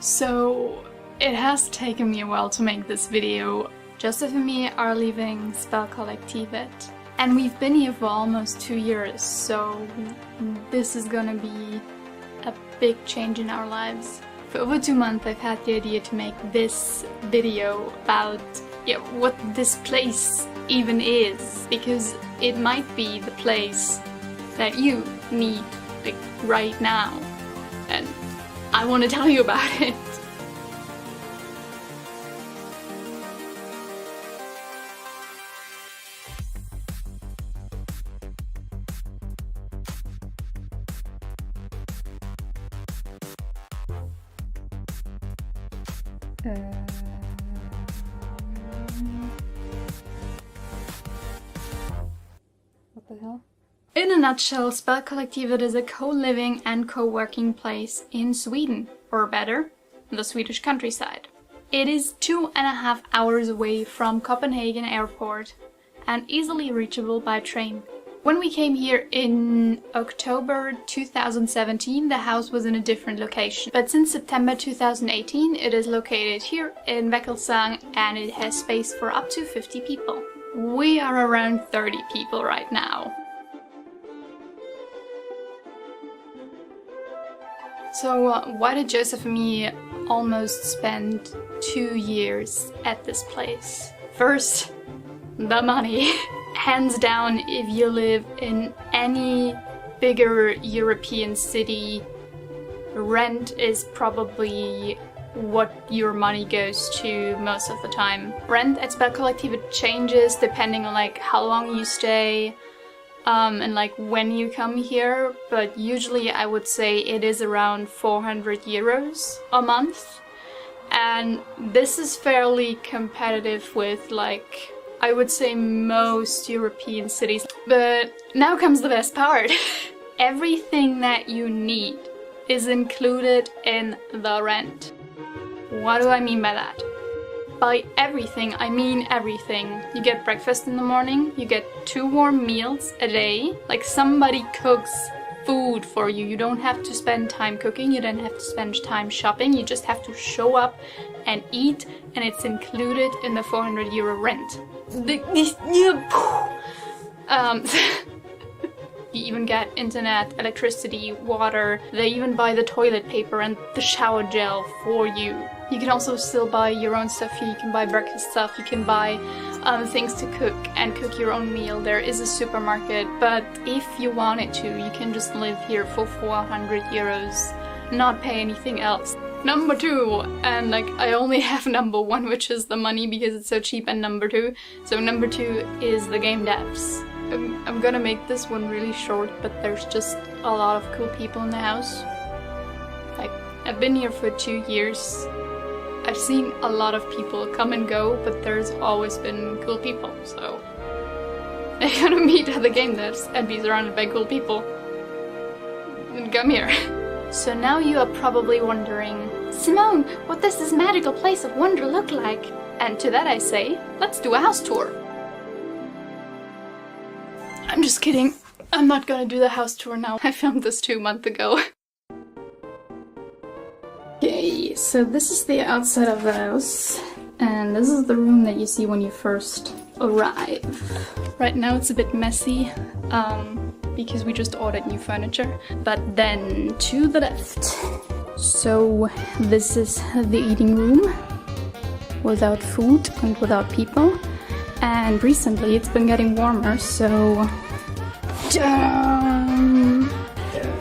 So it has taken me a while to make this video. Joseph and me are leaving Spelkollektivet, and we've been here for almost 2 years, so this is gonna be a big change in our lives. For over 2 months I've had the idea to make this video about what this place even is, because it might be the place that you need like right now, and I want to tell you about it. What the hell? In a nutshell, Spelkollektivet is a co-living and co-working place in Sweden, or better, the Swedish countryside. It is 2.5 hours away from Copenhagen airport and easily reachable by train. When we came here in October 2017, the house was in a different location. But since September 2018, it is located here in Väckelsång and it has space for up to 50 people. We are around 30 people right now. So why did Joseph and me almost spend 2 years at this place? First, the money. Hands down, if you live in any bigger European city, rent is probably what your money goes to most of the time. Rent at Spelkollektivet changes depending on like how long you stay and like when you come here, but usually I would say it is around 400 euros a month, and this is fairly competitive with like I would say most European cities. But now comes the best part. Everything that you need is included in the rent. What do I mean by that? By everything, I mean everything. You get breakfast in the morning, you get 2 warm meals a day, like somebody cooks food for you. You don't have to spend time cooking, you don't have to spend time shopping, you just have to show up and eat, and it's included in the 400 euro rent. You even get internet, electricity, water. They even buy the toilet paper and the shower gel for you. You can also still buy your own stuff here. You can buy breakfast stuff, you can buy things to cook and cook your own meal. There is a supermarket, but if you wanted to, you can just live here for 400 euros, not pay anything else. Number 2, and like I only have number 1, which is the money because it's so cheap, and number 2. So number 2 is the game devs. I'm gonna make this one really short, but there's just a lot of cool people in the house. Like, I've been here for 2 years. I've seen a lot of people come and go, but there's always been cool people, so you're gonna meet other game devs and be surrounded by cool people. And come here. So now you are probably wondering, Simone, what does this magical place of wonder look like? And to that I say, let's do a house tour. I'm just kidding. I'm not gonna do the house tour now. I filmed this 2 months ago. Okay, so this is the outside of the house. And this is the room that you see when you first arrive. Right now it's a bit messy, because we just ordered new furniture. But then to the left. So this is the eating room, without food and without people. And recently it's been getting warmer, so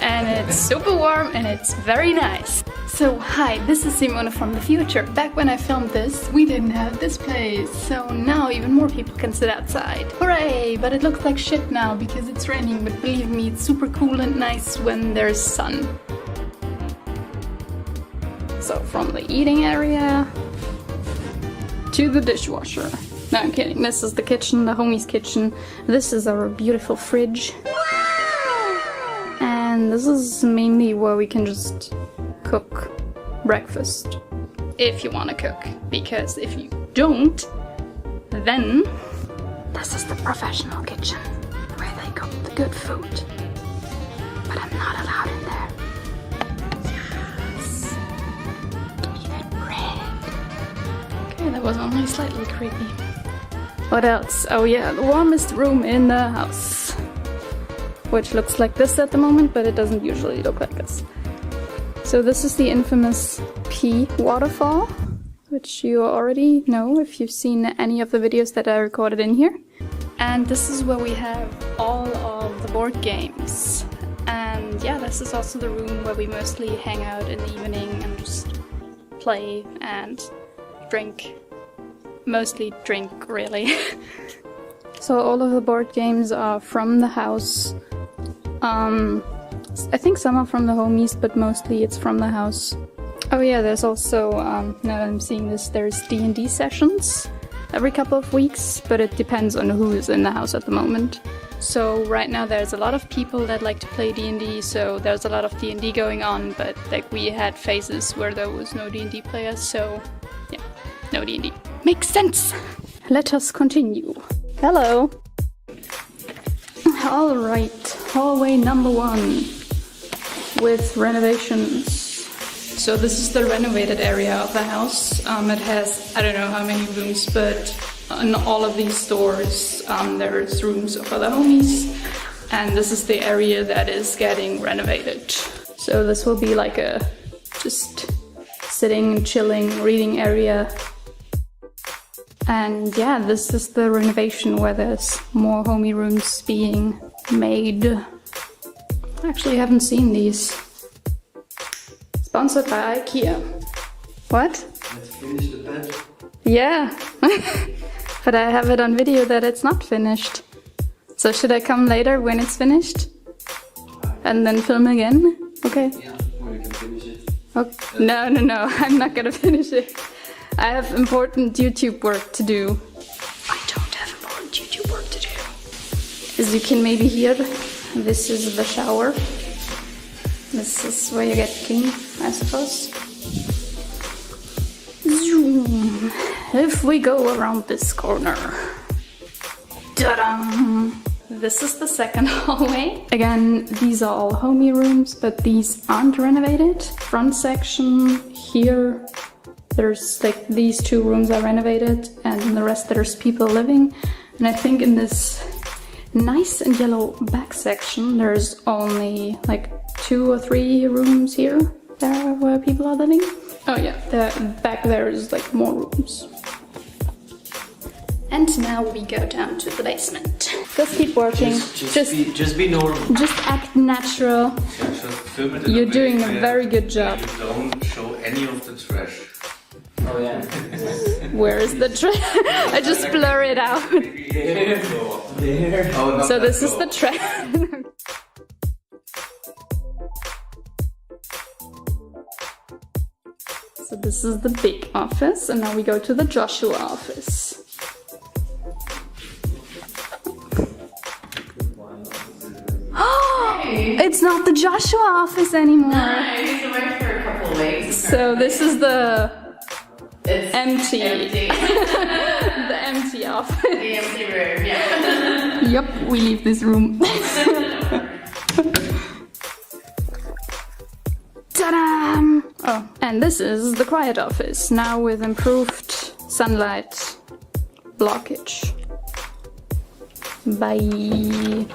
and it's super warm and it's very nice. So hi, this is Simone from the future. Back when I filmed this, we didn't have this place, so now even more people can sit outside. Hooray! But it looks like shit now because it's raining, but believe me, it's super cool and nice when there's sun. So from the eating area to the dishwasher. No, I'm kidding. This is the kitchen, the homie's kitchen. This is our beautiful fridge. And this is mainly where we can just cook breakfast. If you want to cook. Because if you don't, then this is the professional kitchen where they cook the good food. But I'm not allowed in there. Yes. was only slightly creepy. What else? Oh yeah, the warmest room in the house. Which looks like this at the moment, but it doesn't usually look like this. So this is the infamous pee waterfall, which you already know if you've seen any of the videos that I recorded in here. And this is where we have all of the board games. And yeah, this is also the room where we mostly hang out in the evening and just play and drink. Mostly drink, really. So all of the board games are from the house. I think some are from the homies, but mostly it's from the house. Oh yeah, there's also, now that I'm seeing this, there's D&D sessions every couple of weeks, but it depends on who's in the house at the moment. So right now there's a lot of people that like to play D&D, so there's a lot of D&D going on, but like we had phases where there was no D&D players, so yeah, no D&D. Makes sense! Let us continue. Hello! Alright, hallway number 1 with renovations. So this is the renovated area of the house. It has, I don't know how many rooms, but in all of these doors there's rooms for the homies. And this is the area that is getting renovated. So this will be like a just sitting, chilling, reading area. And yeah, this is the renovation where there's more homie rooms being made. I actually haven't seen these. Sponsored by IKEA. What? Let's finish the bed. Yeah. But I have it on video that it's not finished. So should I come later when it's finished? And then film again? Okay. Yeah, or you can finish it. Okay. No, I'm not gonna finish it. I have important YouTube work to do. I don't have important YouTube work to do. As you can maybe hear, this is the shower. This is where you get clean, I suppose. Zoom. If we go around this corner. Ta-da! This is the second hallway. Again, these are all homie rooms, but these aren't renovated. Front section here. There's like these 2 rooms are renovated, and in the rest there's people living. And I think in this nice and yellow back section there's only like 2 or 3 rooms here there where people are living. Oh yeah, back there is like more rooms. And now we go down to the basement. Just keep working. Just be normal. Just act natural. You're doing a very good job. You don't show any of the trash. Oh yeah. Where is the trash? I just blur it out. There. Oh, so this is the trash. So this is the big office, and now we go to the Joshua office. It's not the Joshua office anymore. I used to work for a couple of weeks. So this is the It's empty. The empty office. The empty room, yeah. Yep, we leave this room. Ta-da! Oh, and this is the quiet office, now with improved sunlight blockage. Bye.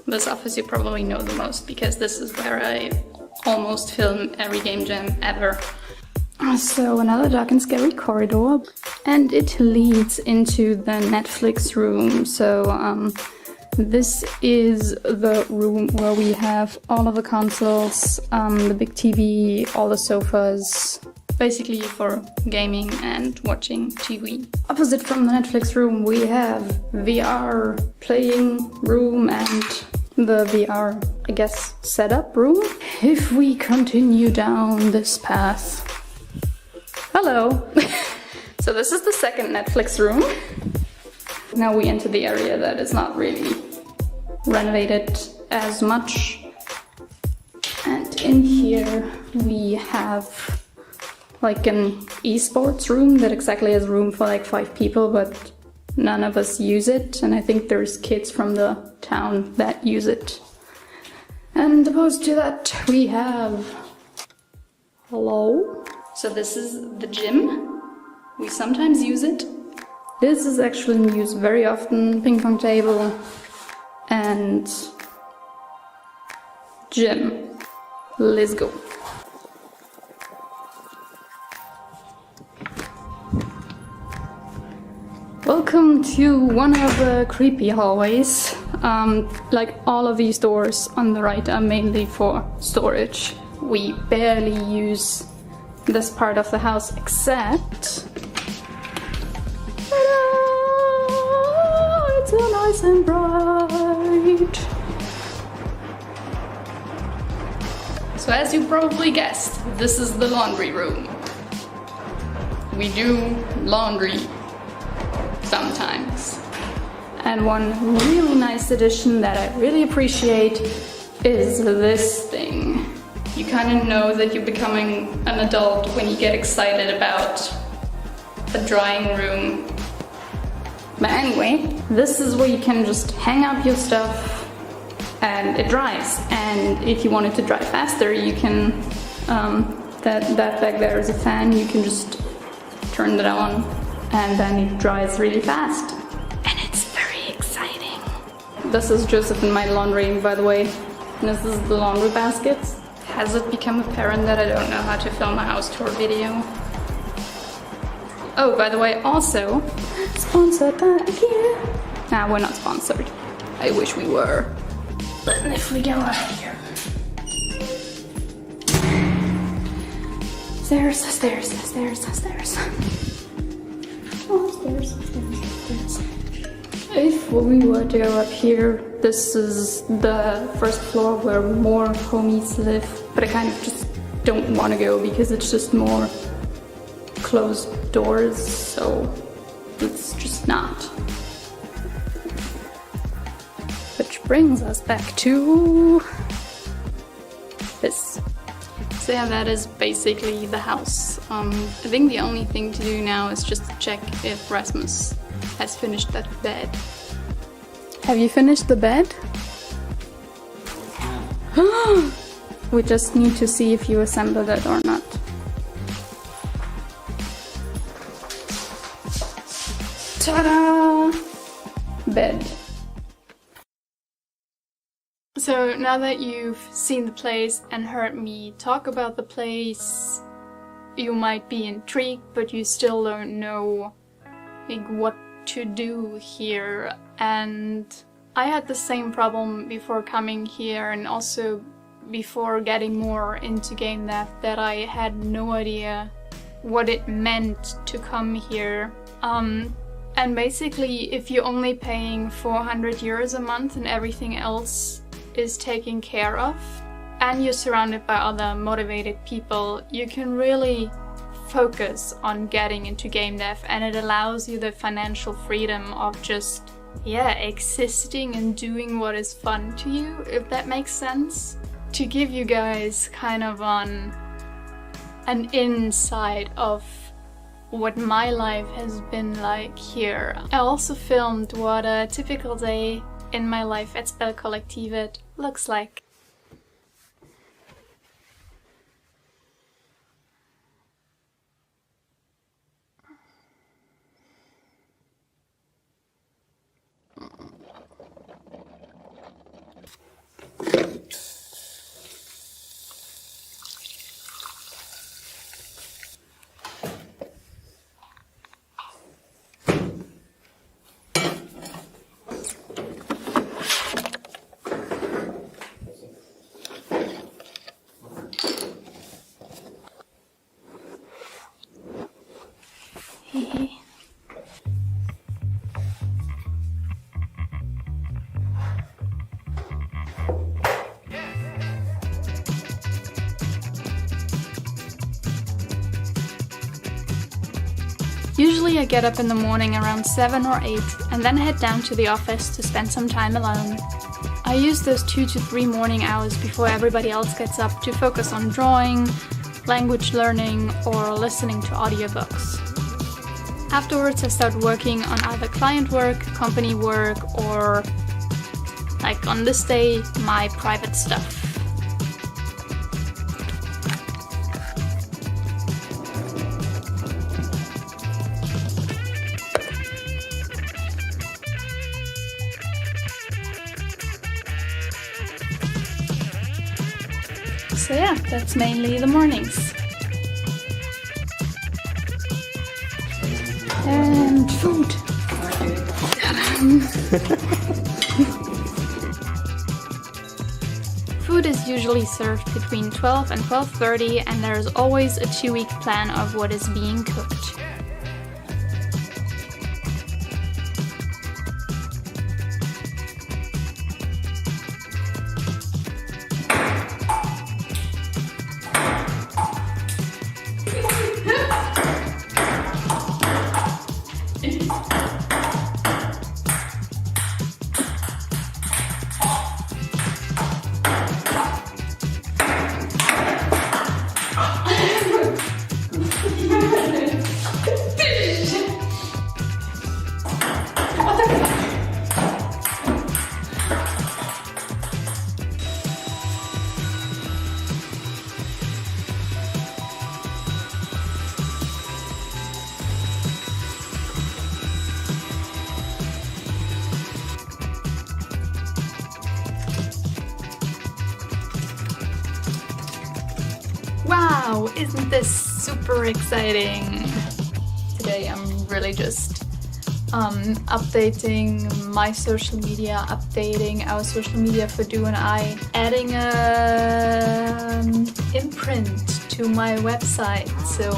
This office you probably know the most, because this is where I almost film every game jam ever. So another dark and scary corridor, and it leads into the Netflix room. So this is the room where we have all of the consoles, the big TV, all the sofas, basically for gaming and watching TV. Opposite from the Netflix room we have VR playing room and the VR, I guess, setup room. If we continue down this path. Hello! So this is the second Netflix room. Now we enter the area that is not really renovated as much. And in here we have like an esports room that exactly has room for like 5 people, but none of us use it. And I think there's kids from the town that use it. And opposed to that we have... Hello? So this is the gym. We sometimes use it. This is actually used very often. Ping pong table and gym. Let's go. Welcome to one of the creepy hallways. Like all of these doors on the right are mainly for storage. We barely use this part of the house except... Ta-da! It's so nice and bright. So as you probably guessed, this is the laundry room. We do laundry sometimes. And one really nice addition that I really appreciate is this thing. You kind of know that you're becoming an adult when you get excited about a drying room. But anyway, this is where you can just hang up your stuff and it dries. And if you want it to dry faster, you can, that back there is a fan, you can just turn it on and then it dries really fast. And it's very exciting. This is Joseph and my laundry, by the way. And this is the laundry basket. Has it become apparent that I don't know how to film a house tour video? Oh, by the way, also, sponsored by IKEA. Nah, we're not sponsored. I wish we were. But if we go up here. Stairs, stairs, stairs, stairs. Oh, stairs, stairs, stairs. If we were to go up here, this is the first floor where more homies live. But I kind of just don't want to go because it's just more closed doors, so it's just not. Which brings us back to this. So yeah, that is basically the house. I think the only thing to do now is just to check if Rasmus has finished that bed. Have you finished the bed? We just need to see if you assembled it or not. Ta-da! Bed. So now that you've seen the place and heard me talk about the place, you might be intrigued, but you still don't know like what to do here. And I had the same problem before coming here and also before getting more into game dev, that I had no idea what it meant to come here. And basically, if you're only paying 400 euros a month and everything else is taken care of, and you're surrounded by other motivated people, you can really focus on getting into game dev, and it allows you the financial freedom of just, yeah, existing and doing what is fun to you, if that makes sense. To give you guys kind of an insight of what my life has been like here. I also filmed what a typical day in my life at Spelkollektivet looks like. Usually I get up in the morning around 7 or 8 and then head down to the office to spend some time alone. I use those 2 to 3 morning hours before everybody else gets up to focus on drawing, language learning, or listening to audiobooks. Afterwards I start working on either client work, company work, or, like on this day, my private stuff. So yeah, that's mainly the mornings. And food. Food is usually served between 12 and 12:30, and there's always a 2-week plan of what is being cooked. Wow, isn't this super exciting? Today I'm really just updating my social media, updating our social media for Do and I, adding a imprint to my website. So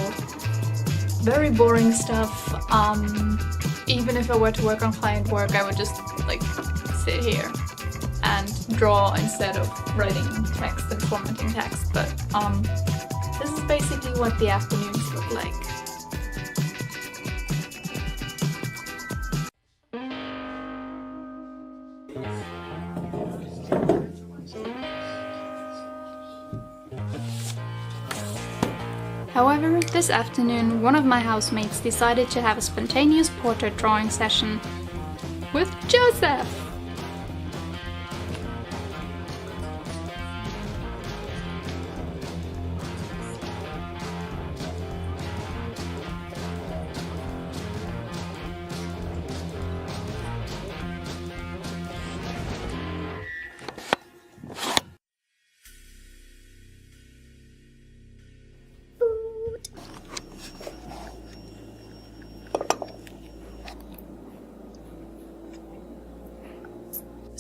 very boring stuff. Even if I were to work on client work, I would just like sit here and draw instead of writing text and formatting text. But this is basically what the afternoons look like. However, this afternoon, one of my housemates decided to have a spontaneous portrait drawing session with Joseph.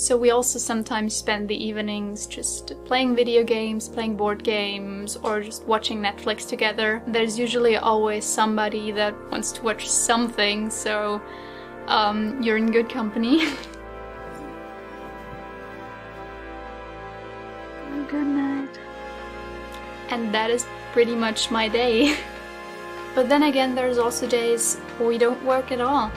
So we also sometimes spend the evenings just playing video games, playing board games, or just watching Netflix together. There's usually always somebody that wants to watch something, so you're in good company. Good night. And that is pretty much my day. But then again, there's also days where we don't work at all.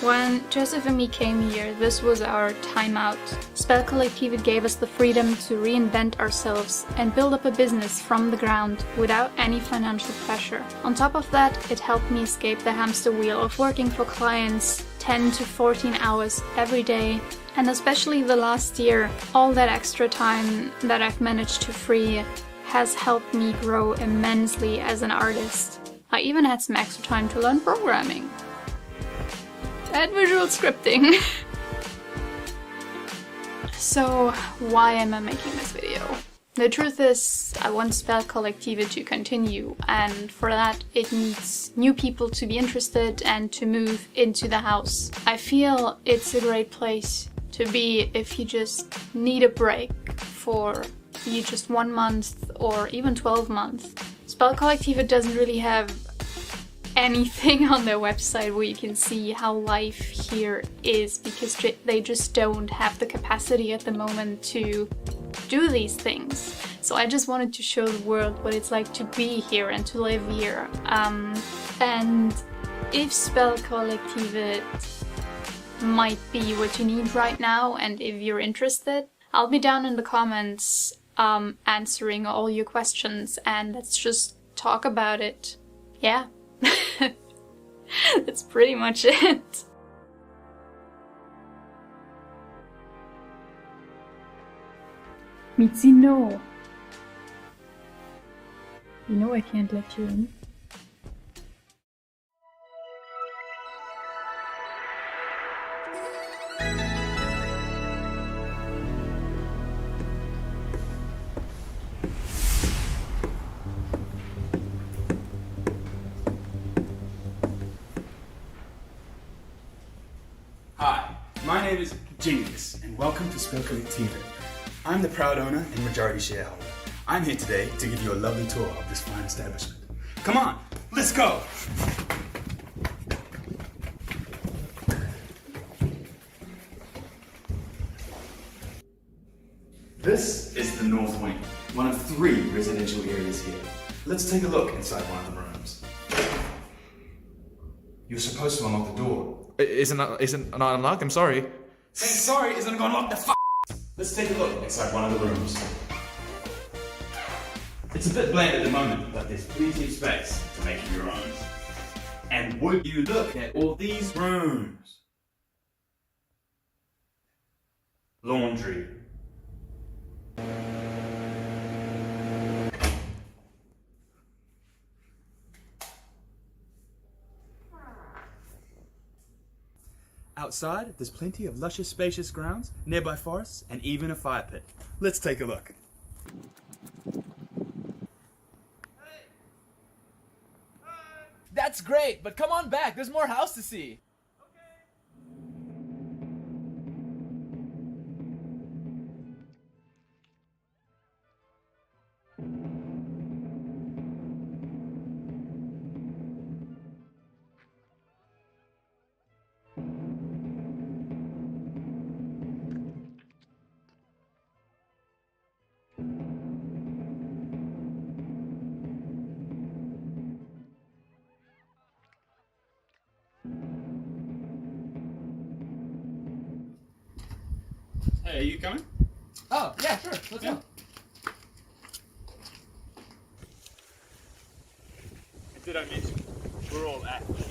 When Joseph and me came here, this was our timeout. Spelkollektivet gave us the freedom to reinvent ourselves and build up a business from the ground without any financial pressure. On top of that, it helped me escape the hamster wheel of working for clients 10 to 14 hours every day. And especially the last year, all that extra time that I've managed to free has helped me grow immensely as an artist. I even had some extra time to learn programming. And visual scripting. So why am I making this video? The truth is, I want Spelkollektivet to continue, and for that it needs new people to be interested and to move into the house. I feel it's a great place to be if you just need a break for just 1 month or even 12 months. Spelkollektivet doesn't really have anything on their website where you can see how life here is, because they just don't have the capacity at the moment to do these things. So I just wanted to show the world what it's like to be here and to live here. And if Spelkollektivet might be what you need right now, and if you're interested, I'll be down in the comments answering all your questions, and let's just talk about it. Yeah. That's pretty much it. Mitzi, no. You know I can't let you in. name is Genius, and welcome to Spelkollektivet. I'm the proud owner and majority shareholder. I'm here today to give you a lovely tour of this fine establishment. Come on, let's go! This is the North Wing, one of 3 residential areas here. Let's take a look inside one of the rooms. You're supposed to unlock the door. Isn't not unlocked? I'm sorry. Saying sorry isn't gonna unlock the f***. Let's take a look inside one of the rooms. It's a bit bland at the moment, but there's plenty of space to make it your own. And would you look at all these rooms? Laundry. Outside, there's plenty of luscious, spacious grounds, nearby forests, and even a fire pit. Let's take a look. That's great, but come on back. There's more house to see. Hey, are you coming? Oh, yeah, sure. Let's go. Did I mention? We're all actors.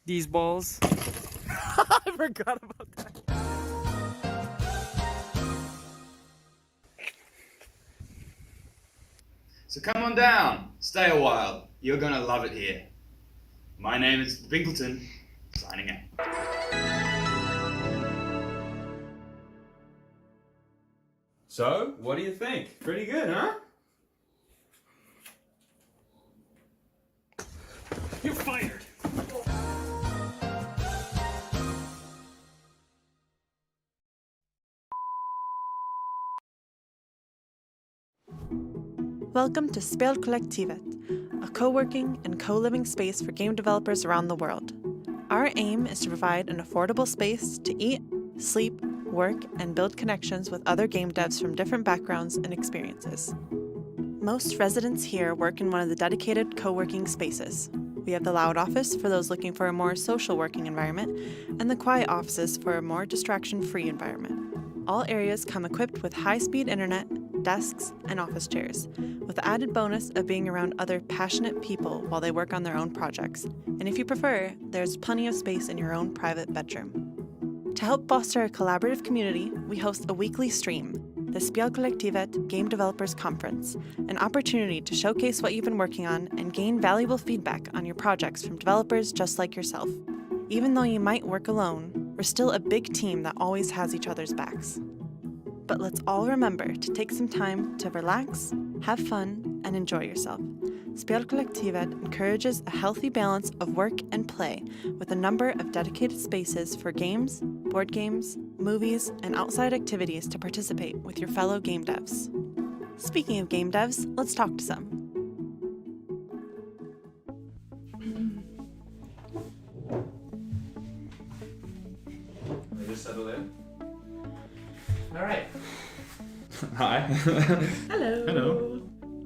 These balls. I forgot about that. So come on down, stay a while. You're gonna love it here. My name is Binkleton, signing out. So, what do you think? Pretty good, huh? You're fired! Welcome to Spelkollektivet, a co-working and co-living space for game developers around the world. Our aim is to provide an affordable space to eat, sleep, work, and build connections with other game devs from different backgrounds and experiences. Most residents here work in one of the dedicated co-working spaces. We have the loud office for those looking for a more social working environment, and the quiet offices for a more distraction-free environment. All areas come equipped with high-speed internet, desks, and office chairs, with the added bonus of being around other passionate people while they work on their own projects. And if you prefer, there's plenty of space in your own private bedroom. To help foster a collaborative community, we host a weekly stream, the Spelkollektivet Game Developers Conference, an opportunity to showcase what you've been working on and gain valuable feedback on your projects from developers just like yourself. Even though you might work alone, we're still a big team that always has each other's backs. But let's all remember to take some time to relax, have fun, and enjoy yourself. Spelkollektivet encourages a healthy balance of work and play with a number of dedicated spaces for games, board games, movies, and outside activities to participate with your fellow game devs. Speaking of game devs, let's talk to some. Let me just settle in. All right. Hi. Hello. Hello.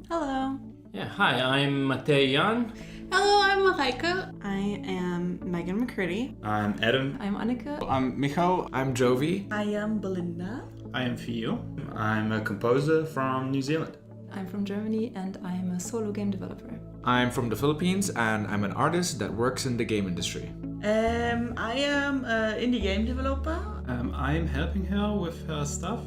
Hello. Yeah, hi, I'm Matej Jan. Hello, I'm Marijke. I am Megan McCurdy. I'm Adam. I'm Annika. I'm Michal. I'm Jovi. I am Belinda. I am Fio. I'm a composer from New Zealand. I'm from Germany and I'm a solo game developer. I'm from the Philippines and I'm an artist that works in the game industry. I am an indie game developer. I'm helping her with her stuff.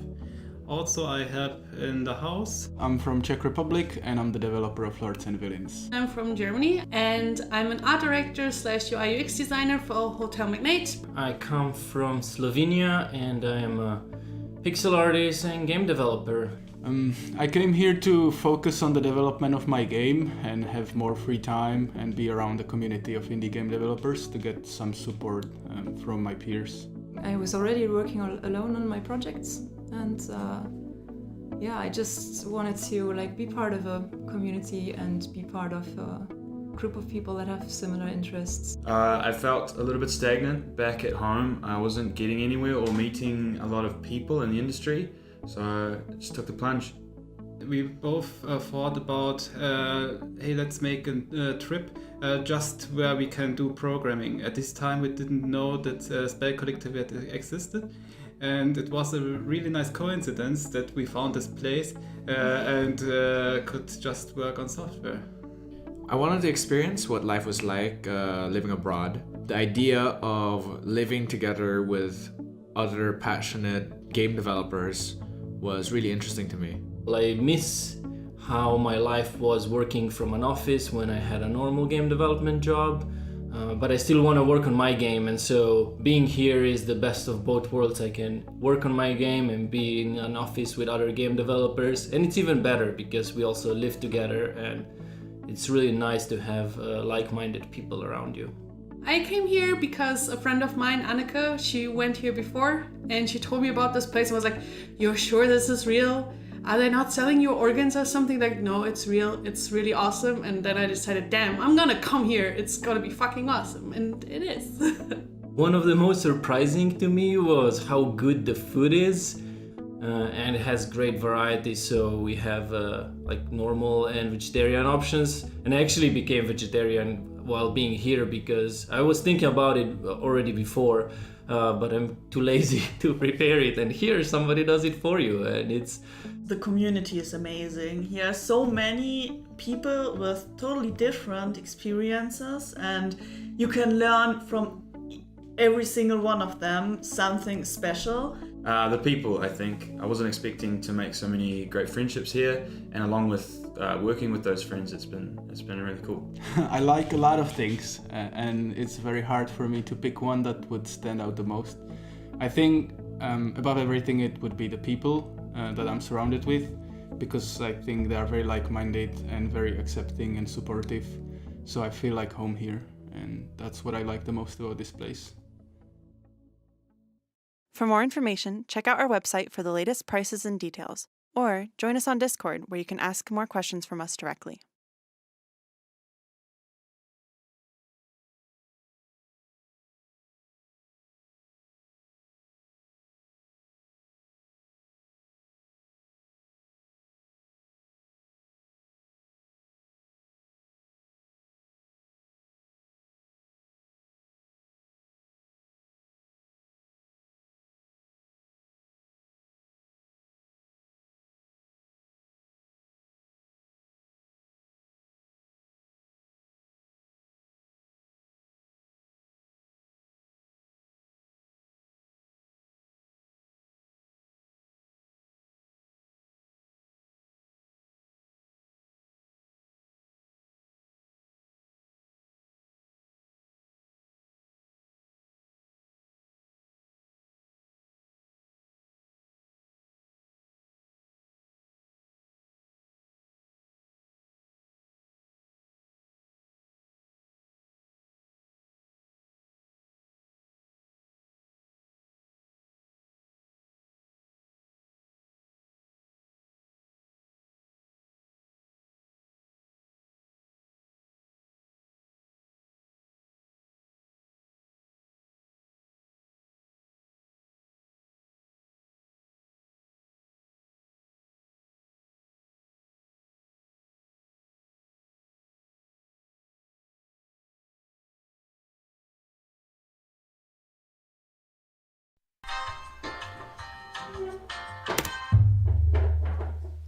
Also, I help in the house. I'm from Czech Republic and I'm the developer of Lords and Villains. I'm from Germany and I'm an art director / UI UX designer for Hotel Magnate. I come from Slovenia and I am a pixel artist and game developer. I came here to focus on the development of my game and have more free time and be around the community of indie game developers to get some support from my peers. I was already working alone on my projects, and I just wanted to be part of a community and be part of a group of people that have similar interests. I felt a little bit stagnant back at home. I wasn't getting anywhere or meeting a lot of people in the industry, so I just took the plunge. We both thought about, hey, let's make a trip just where we can do programming. At this time, we didn't know that Spelkollektivet existed, and it was a really nice coincidence that we found this place and could just work on software. I wanted to experience what life was like living abroad. The idea of living together with other passionate game developers was really interesting to me. I miss how my life was working from an office when I had a normal game development job, but I still want to work on my game, and so being here is the best of both worlds. I can work on my game and be in an office with other game developers, and it's even better because we also live together, and it's really nice to have like-minded people around you. I came here because a friend of mine, Annika, she went here before and she told me about this place and was like, "You're sure this is real? Are they not selling you organs or something?" Like, no, it's real. It's really awesome. And then I decided, damn, I'm gonna come here. It's gonna be fucking awesome. And it is. One of the most surprising to me was how good the food is. And it has great variety, so we have normal and vegetarian options. And I actually became vegetarian while being here because I was thinking about it already before, but I'm too lazy to prepare it, and here somebody does it for you, and it's... The community is amazing. Here are so many people with totally different experiences, and you can learn from every single one of them something special. The people, I think. I wasn't expecting to make so many great friendships here, and along with working with those friends, it's been really cool. I like a lot of things, and it's very hard for me to pick one that would stand out the most. I think above everything it would be the people that I'm surrounded with, because I think they are very like-minded and very accepting and supportive, so I feel like home here, and that's what I like the most about this place. For more information, check out our website for the latest prices and details, or join us on Discord where you can ask more questions from us directly.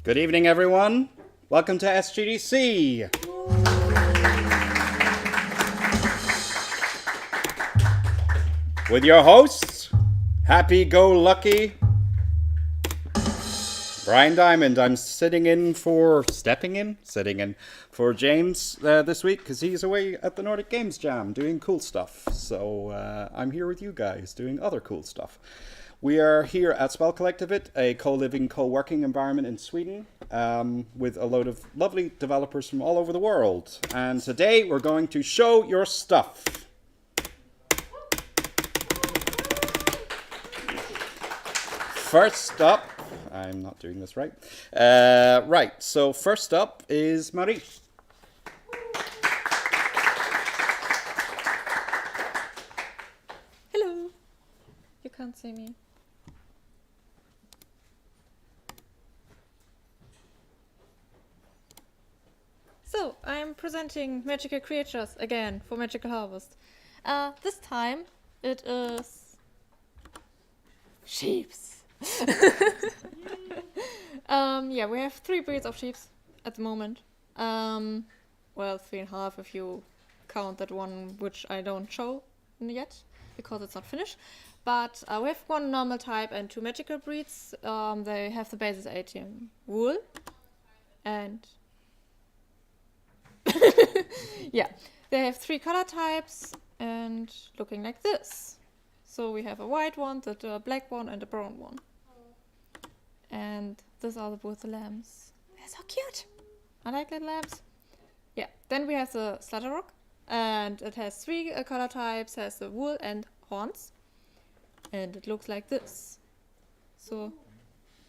Good evening, everyone. Welcome to SGDC. With your hosts, happy-go-lucky Brian Diamond. I'm sitting in for James this week because he's away at the Nordic Games Jam doing cool stuff. So I'm here with you guys doing other cool stuff. We are here at Spelkollektivet, a co-living, co-working environment in Sweden with a load of lovely developers from all over the world. And today we're going to show your stuff. First up, I'm not doing this right. Right, so first up is Marie. Hello. You can't see me. So, I'm presenting magical creatures again for Magical Harvest. This time it is sheeps. Yeah, we have 3 breeds of sheep at the moment. Well, 3.5 if you count that one which I don't show yet because it's not finished. But we have 1 normal type and 2 magical breeds. They have the basis 18 wool and yeah, they have 3 color types and looking like this. So we have a white one, the black one, and a brown one. And these are both the lambs. They're so cute. I like little lambs. Yeah. Then we have the Slaughterrock, and it has 3 color types. Has the wool and horns, and it looks like this. So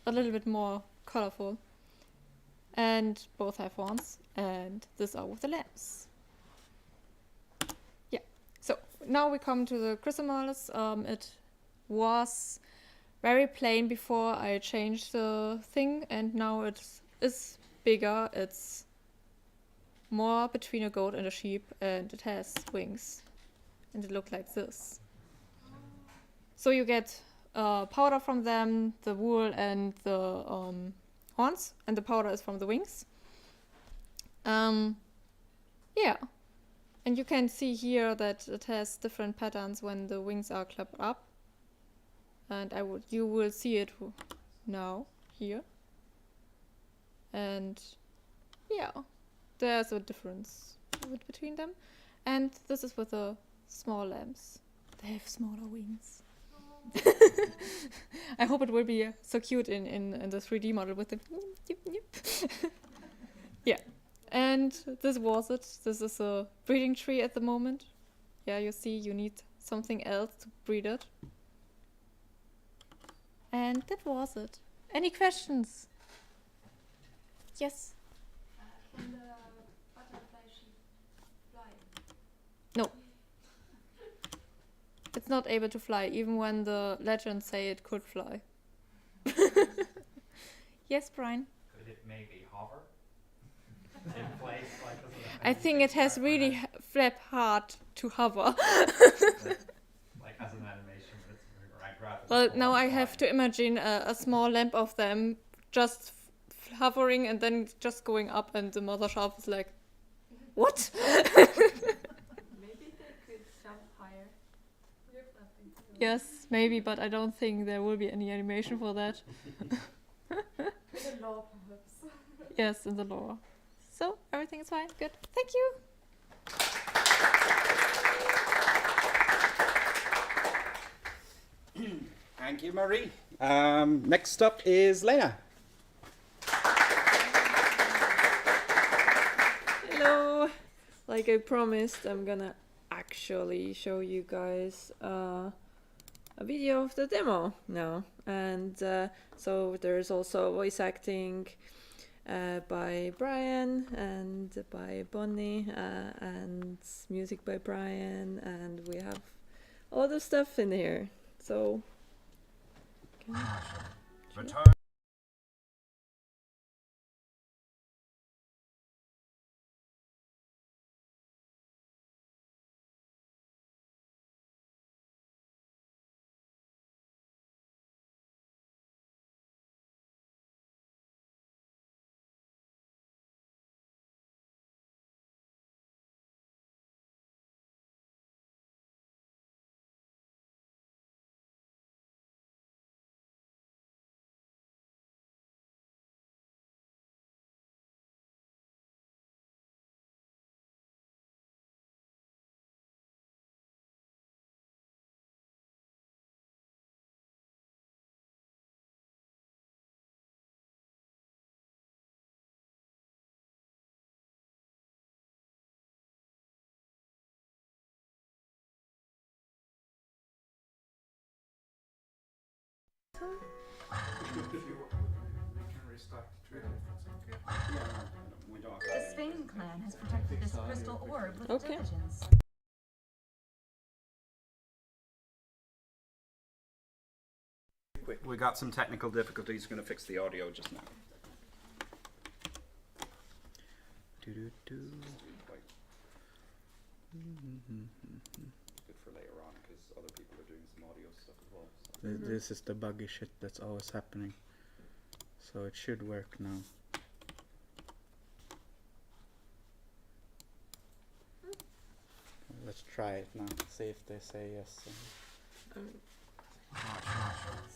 a little bit more colorful. And both have horns, and these are with the lambs. Yeah. So now we come to the chrysamals. It was very plain before I changed the thing, and now it is bigger. It's more between a goat and a sheep, and it has wings, and it looks like this. So you get powder from them, the wool and the horns, and the powder is from the wings. Yeah, and you can see here that it has different patterns when the wings are clapped up. And you will see it now here. And yeah, there's a difference between them. And this is with the small lambs. They have smaller wings. I hope it will be so cute in the 3D model with the yeah. And this was it. This is a breeding tree at the moment. Yeah, you see you need something else to breed it. And that was it. Any questions? Yes? Can the butterfly sheep fly? No. It's not able to fly, even when the legends say it could fly. Yes, Brian? Could it maybe hover in place? Like I think it has really flap hard to hover. like as an animation, but it's right graphics. Well, now I have to imagine a small lamp of them just hovering and then just going up, and the mother shark is like, what? Maybe they could jump higher. Yes, maybe, but I don't think there will be any animation for that. In the law, perhaps. Yes, in the lore. So, everything is fine. Good. Thank you. Thank you, Marie. Next up is Lena. Hello! Like I promised, I'm gonna actually show you guys a video of the demo now. And so there's also voice acting by Brian and by Bonnie and music by Brian, and we have all the stuff in here. So Return The Spain clan has protected this crystal orb with diligence. We got some technical difficulties. Going to fix the audio just now. Good for later on because other people are doing some audio stuff as well. So. This is the buggy shit that's always happening. So it should work now. Let's try it now. See if they say yes.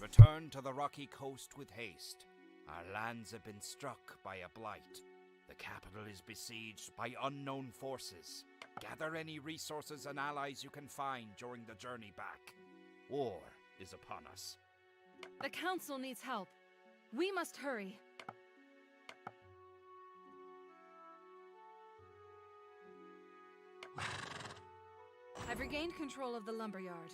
Return to the rocky coast with haste. Our lands have been struck by a blight. The capital is besieged by unknown forces. Gather any resources and allies you can find during the journey back. War is upon us. The council needs help. We must hurry. I've regained control of the lumberyard.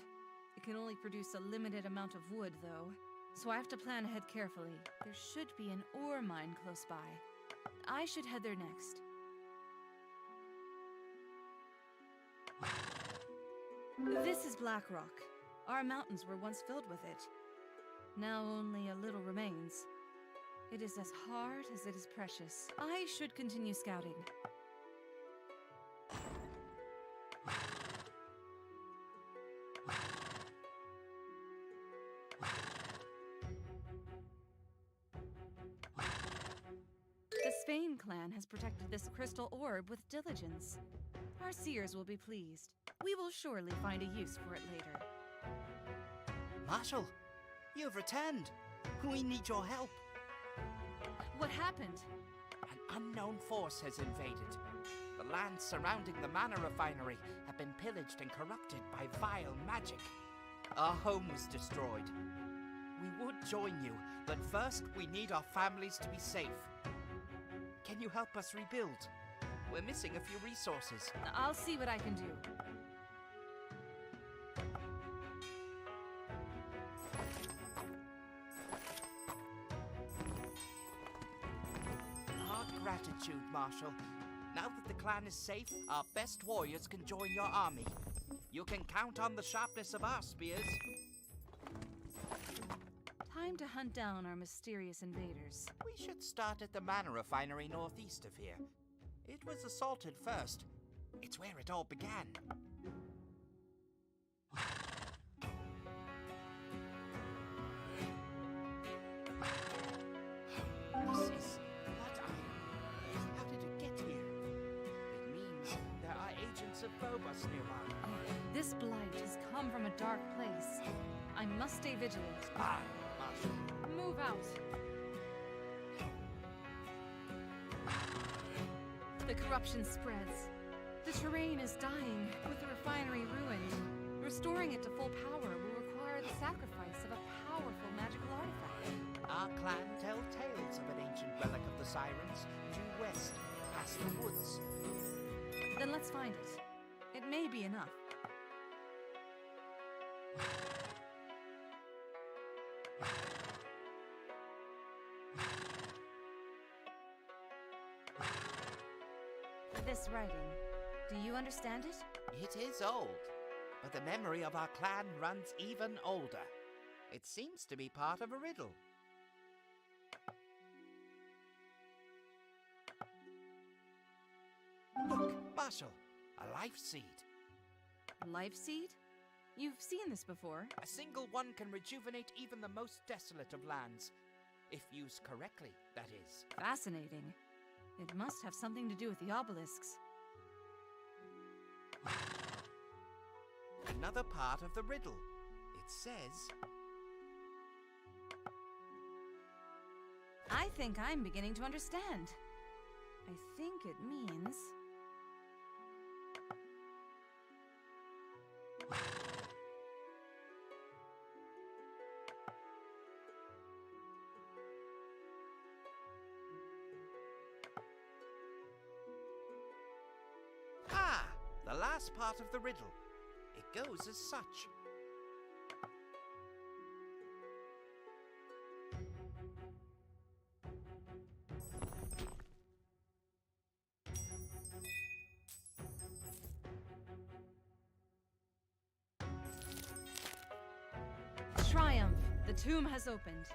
It can only produce a limited amount of wood, though, so I have to plan ahead carefully. There should be an ore mine close by. I should head there next. This is Black Rock. Our mountains were once filled with it. Now only a little remains. It is as hard as it is precious. I should continue scouting. The Spain clan has protected this crystal orb with diligence. Our seers will be pleased. We will surely find a use for it later. Marshal, you've returned. We need your help. What happened? An unknown force has invaded. The lands surrounding the manor refinery have been pillaged and corrupted by vile magic. Our home was destroyed. We would join you, but first we need our families to be safe. Can you help us rebuild? We're missing a few resources. I'll see what I can do. Our gratitude, Marshal. Now that the clan is safe, our best warriors can join your army. You can count on the sharpness of our spears. Time to hunt down our mysterious invaders. We should start at the manor refinery northeast of here. It was assaulted first. It's where it all began. This is blood iron. How did it get here? It means there are agents of Phobos nearby. This blight has come from a dark place. I must stay vigilant. Ah, Marshal. Move out. The corruption spreads. The terrain is dying, with the refinery ruined. Restoring it to full power will require the sacrifice of a powerful magical artifact. Our clan tell tales of an ancient relic of the Sirens due west, past the woods. Then let's find it. It may be enough. This writing, do you understand it? It is old, but the memory of our clan runs even older. It seems to be part of a riddle. Look, Marshal, a life seed. Life seed? You've seen this before. A single one can rejuvenate even the most desolate of lands. If used correctly, that is. Fascinating. It must have something to do with the obelisks. Another part of the riddle. It says... I think I'm beginning to understand. I think it means... The last part of the riddle. It goes as such. tomb has opened.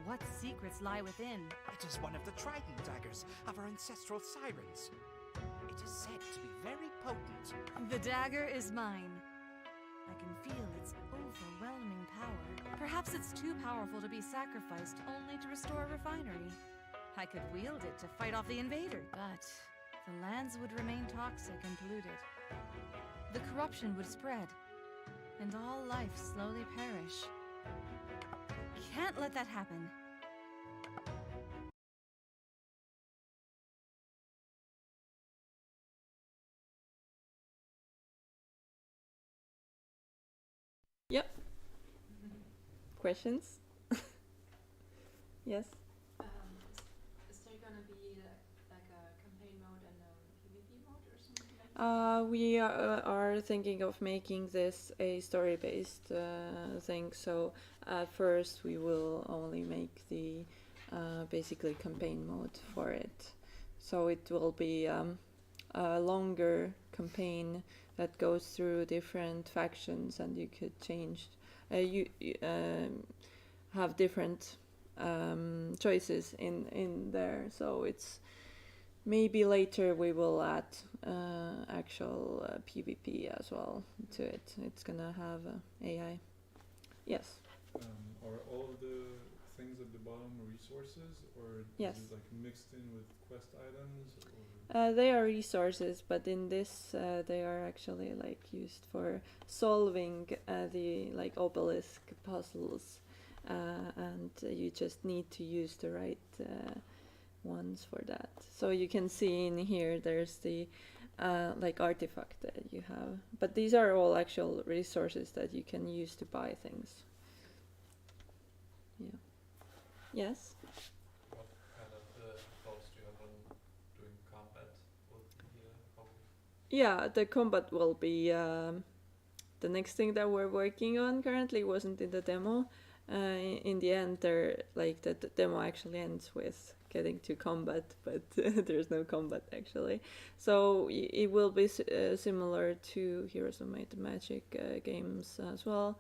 What secrets lie within? It is one of the trident daggers of our ancestral sirens. It is said to be very potent. The dagger is mine. I can feel its overwhelming power. Perhaps it's too powerful to be sacrificed only to restore a refinery. I could wield it to fight off the invader, but the lands would remain toxic and polluted. The corruption would spread, and all life slowly perish. Can't let that happen. Yep. Questions? Yes. Is there gonna be like a campaign mode and a PvP mode or something like that? We are thinking of making this a story-based thing. So at first we will only make the basically campaign mode for it. So it will be a longer campaign that goes through different factions, and you could change. You have different choices in there. So it's maybe later we will add actual PvP as well to it. It's gonna have AI. Yes. Are all of the things at the bottom resources, or Yes. is it like mixed in with quest items? Or? They are resources, but in this they are actually like used for solving the like obelisk puzzles, and you just need to use the right ones for that. So you can see in here there's the like artifact that you have, but these are all actual resources that you can use to buy things. Yeah. Yes. What kind of thoughts do you have on doing combat with the Yeah, the combat will be the next thing that we're working on. Currently wasn't in the demo. In the end, the demo actually ends with getting to combat, but there's no combat actually. So it will be similar to Heroes of Might and Magic games as well,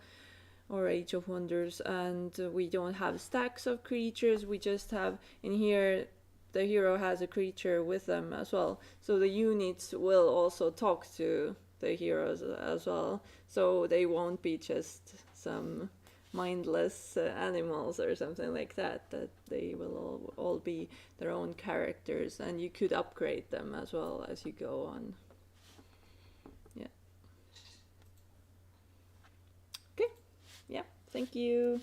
or Age of Wonders, and we don't have stacks of creatures. We just have in here the hero has a creature with them as well. So the units will also talk to the heroes as well. So they won't be just some mindless animals or something like that. That they will all be their own characters, and you could upgrade them as well as you go on. Yeah. Okay. Yeah. Thank you.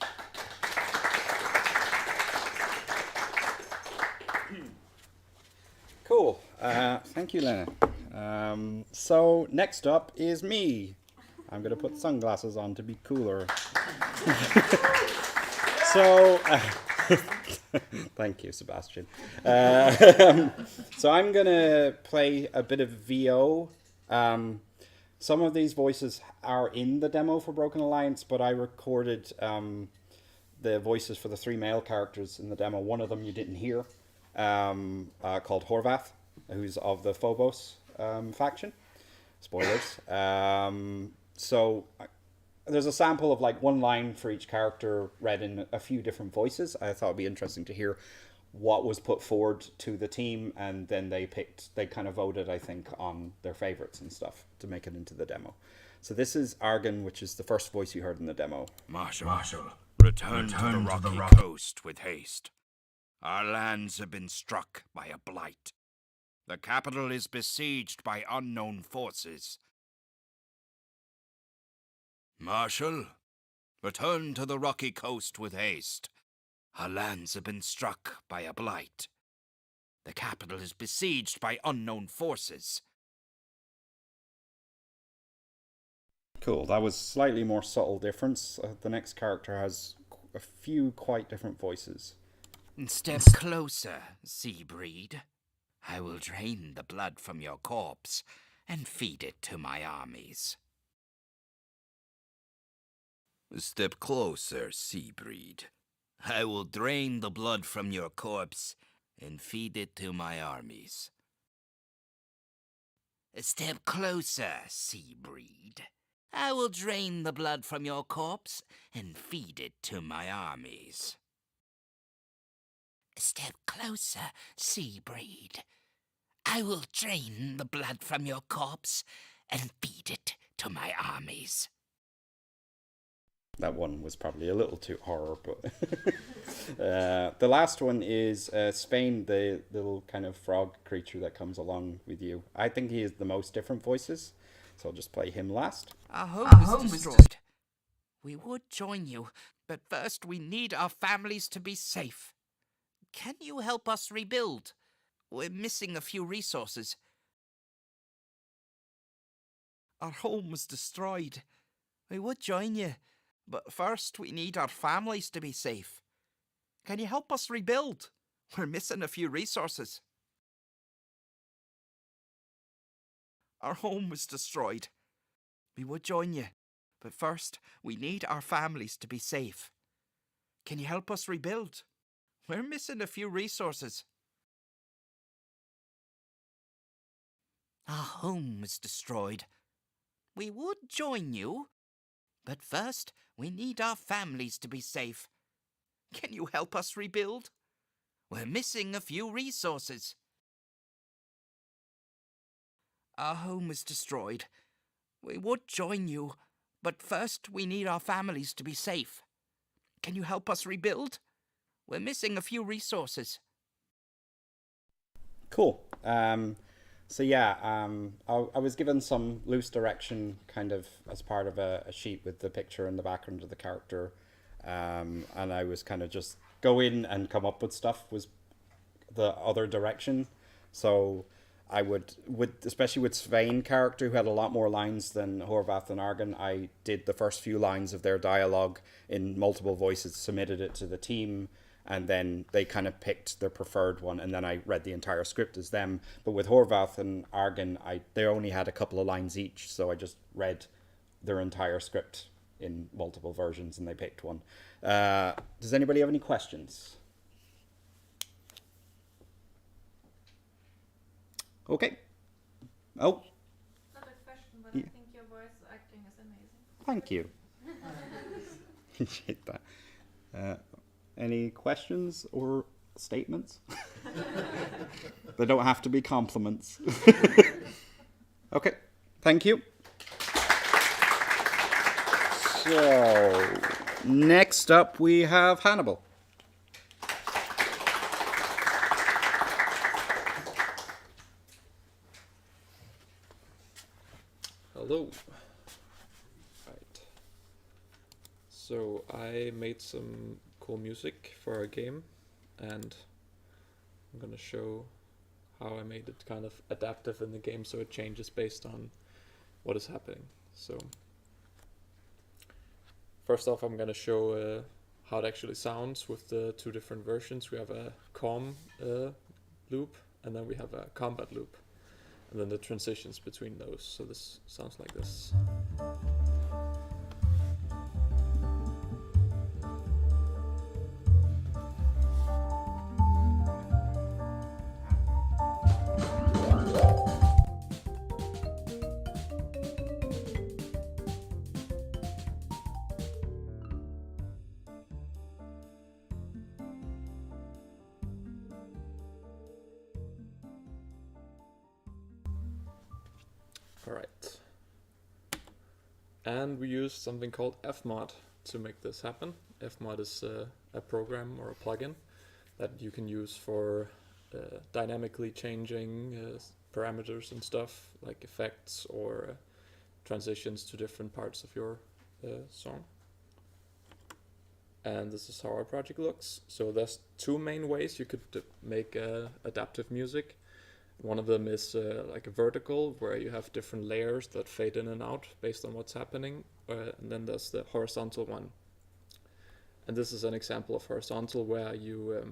Cool. Thank you, Lena. So next up is me. I'm going to put sunglasses on to be cooler. So, thank you, Sebastian. So I'm going to play a bit of VO. Some of these voices are in the demo for Broken Alliance, but I recorded the voices for the 3 male characters in the demo. One of them you didn't hear, called Horvath, who's of the Phobos faction. Spoilers. So there's a sample of like 1 line for each character read in a few different voices. I thought it'd be interesting to hear what was put forward to the team, and then they kind of voted, I think, on their favorites and stuff to make it into the demo. So this is Argon, which is the first voice you heard in the demo. Marshal, return to the rocky coast with haste. Our lands have been struck by a blight. The capital is besieged by unknown forces. Marshal, return to the rocky coast with haste. Our lands have been struck by a blight. The capital is besieged by unknown forces. Cool, that was slightly more subtle difference. The next character has a few quite different voices. Step closer, sea breed. I will drain the blood from your corpse and feed it to my armies. Step closer, sea breed. I will drain the blood from your corpse and feed it to my armies. Step closer, sea breed. I will drain the blood from your corpse and feed it to my armies. Step closer, sea breed. I will drain the blood from your corpse and feed it to my armies. That one was probably a little too horror, but the last one is Spain, the little kind of frog creature that comes along with you. I think he has the most different voices, so I'll just play him last. Our home is destroyed. We would join you, but first we need our families to be safe. Can you help us rebuild? We're missing a few resources. Our home was destroyed. We would join you, but first we need our families to be safe. Can you help us rebuild? We're missing a few resources. Our home was destroyed. We would join you, but first we need our families to be safe. Can you help us rebuild? We're missing a few resources. Our home was destroyed. We would join you, but first we need our families to be safe. Can you help us rebuild? We're missing a few resources. Our home is destroyed. We would join you, but first we need our families to be safe. Can you help us rebuild? We're missing a few resources. Cool. So yeah, I was given some loose direction kind of as part of a sheet with the picture and the background of the character. And I was kind of just go in and come up with stuff was the other direction. So I would especially with Svein character, who had a lot more lines than Horvath and Argon, I did the first few lines of their dialogue in multiple voices, submitted it to the team, and then they kind of picked their preferred one, and then I read the entire script as them. But with Horvath and Argon, they only had a couple of lines each, so I just read their entire script in multiple versions, and they picked one. Does anybody have any questions? Okay. Oh. Not a question, but Yeah. I think your voice acting is amazing. Thank you. Appreciate that. Any questions or statements? They don't have to be compliments. Okay. Thank you. So, next up we have Hannibal. Hello. Right. So I made some cool music for our game, and I'm gonna show how I made it kind of adaptive in the game so it changes based on what is happening. So first off, I'm gonna show how it actually sounds with the two different versions. We have a comm loop, and then we have a combat loop, and then the transitions between those. So this sounds like this. Alright. And we use something called Fmod to make this happen. Fmod is a program or a plugin that you can use for dynamically changing parameters and stuff, like effects or transitions to different parts of your song. And this is how our project looks. So there's two main ways you could make adaptive music. One of them is like a vertical, where you have different layers that fade in and out based on what's happening. And then there's the horizontal one. And this is an example of horizontal where you,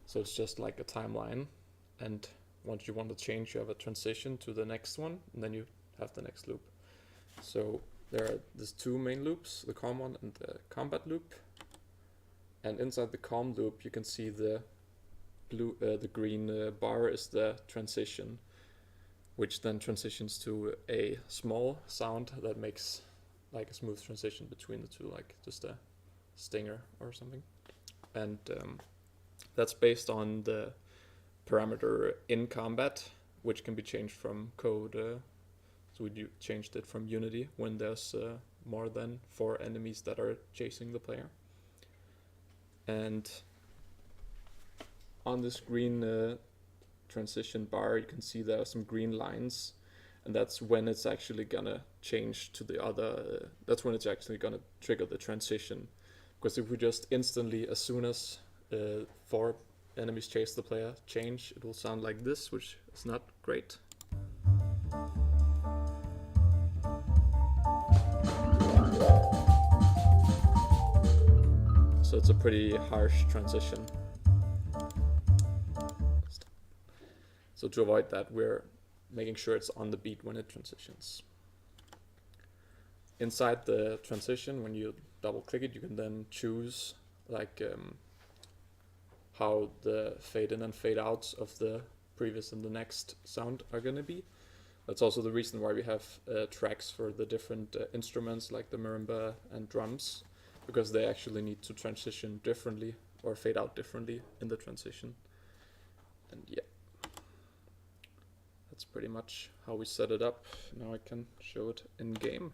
so it's just like a timeline. And once you want to change, you have a transition to the next one, and then you have the next loop. So there are these two main loops, the comm one and the combat loop. And inside the comm loop, you can see the blue, the green bar is the transition. which then transitions to a small sound that makes like a smooth transition between the two, like just a stinger or something. And that's based on the parameter in combat, which can be changed from code. So we changed it from Unity when there's more than 4 enemies that are chasing the player. And on this green transition bar, you can see there are some green lines, and that's when it's actually gonna change to the other. That's when it's actually gonna trigger the transition. Because if we just instantly, as soon as 4 enemies chase the player, change, it will sound like this, which is not great. So it's a pretty harsh transition. So to avoid that, we're making sure it's on the beat when it transitions. Inside the transition, when you double click it, you can then choose like how the fade in and fade out of the previous and the next sound are going to be. That's also the reason why we have tracks for the different instruments like the marimba and drums, because they actually need to transition differently or fade out differently in the transition. And yeah, that's pretty much how we set it up. Now I can show it in game.